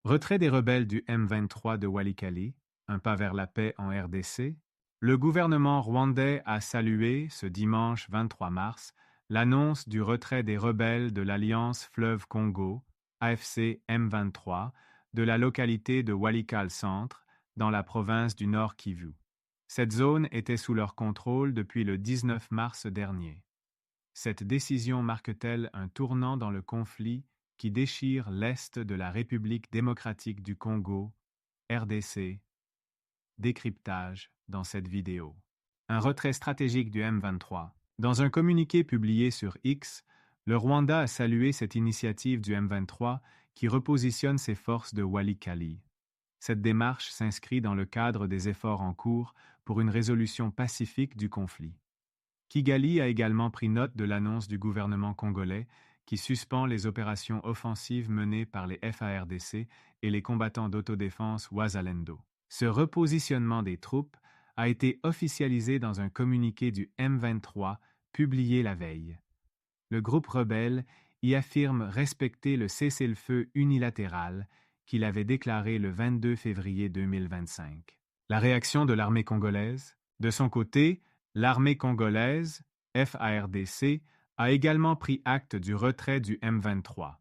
Retrait des rebelles du M23 de Walikale, un pas vers la paix en RDC. Le gouvernement rwandais a salué, ce dimanche 23 mars, l'annonce du retrait des rebelles de l'Alliance Fleuve Congo, AFC M23, de la localité de Walikale Centre, dans la province du Nord Kivu. Cette zone était sous leur contrôle depuis le 19 mars dernier. Cette décision marque-t-elle un tournant dans le conflit qui déchire l'Est de la République démocratique du Congo, RDC? Décryptage dans cette vidéo. Un retrait stratégique du M23. Dans un communiqué publié sur X, le Rwanda a salué cette initiative du M23 qui repositionne ses forces de Walikale. Cette démarche s'inscrit dans le cadre des efforts en cours pour une résolution pacifique du conflit. Kigali a également pris note de l'annonce du gouvernement congolais qui suspend les opérations offensives menées par les FARDC et les combattants d'autodéfense Wazalendo. Ce repositionnement des troupes a été officialisé dans un communiqué du M23 publié la veille. Le groupe rebelle y affirme respecter le cessez-le-feu unilatéral qu'il avait déclaré le 22 février 2025. La réaction de l'armée congolaise? De son côté, l'armée congolaise, FARDC, a également pris acte du retrait du M23.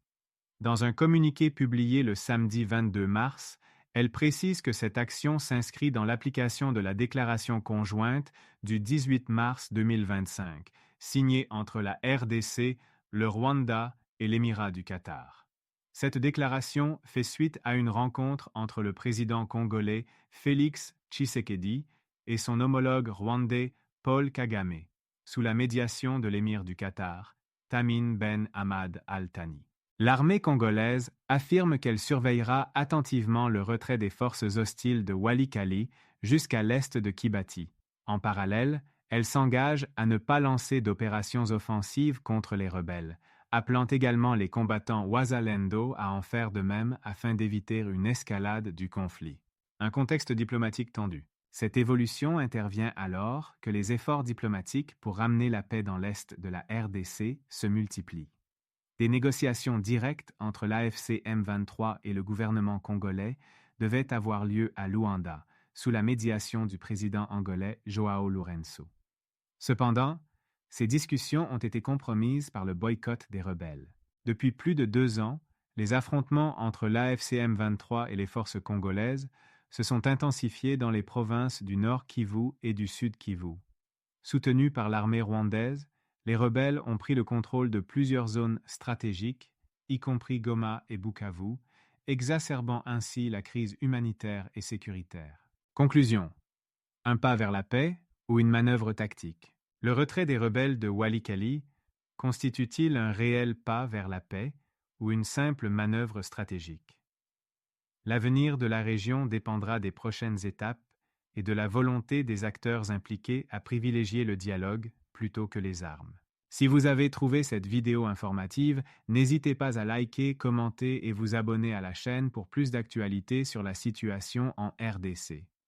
Dans un communiqué publié le samedi 22 mars, elle précise que cette action s'inscrit dans l'application de la déclaration conjointe du 18 mars 2025, signée entre la RDC, le Rwanda et l'Émirat du Qatar. Cette déclaration fait suite à une rencontre entre le président congolais Félix Tshisekedi et son homologue rwandais Paul Kagame, sous la médiation de l'émir du Qatar, Tamim Ben Hamad Al Thani. L'armée congolaise affirme qu'elle surveillera attentivement le retrait des forces hostiles de Walikale jusqu'à l'est de Kibati. En parallèle, elle s'engage à ne pas lancer d'opérations offensives contre les rebelles, appelant également les combattants Wazalendo à en faire de même afin d'éviter une escalade du conflit. Un contexte diplomatique tendu. Cette évolution intervient alors que les efforts diplomatiques pour ramener la paix dans l'est de la RDC se multiplient. Des négociations directes entre l'AFC M23 et le gouvernement congolais devaient avoir lieu à Luanda, sous la médiation du président angolais João Lourenço. Cependant, ces discussions ont été compromises par le boycott des rebelles. Depuis plus de 2 ans, les affrontements entre l'AFC M23 et les forces congolaises se sont intensifiés dans les provinces du Nord Kivu et du Sud Kivu. Soutenus par l'armée rwandaise, les rebelles ont pris le contrôle de plusieurs zones stratégiques, y compris Goma et Bukavu, exacerbant ainsi la crise humanitaire et sécuritaire. Conclusion. Un pas vers la paix ou une manœuvre tactique? Le retrait des rebelles de Walikale constitue-t-il un réel pas vers la paix ou une simple manœuvre stratégique? L'avenir de la région dépendra des prochaines étapes et de la volonté des acteurs impliqués à privilégier le dialogue plutôt que les armes. Si vous avez trouvé cette vidéo informative, n'hésitez pas à liker, commenter et vous abonner à la chaîne pour plus d'actualités sur la situation en RDC.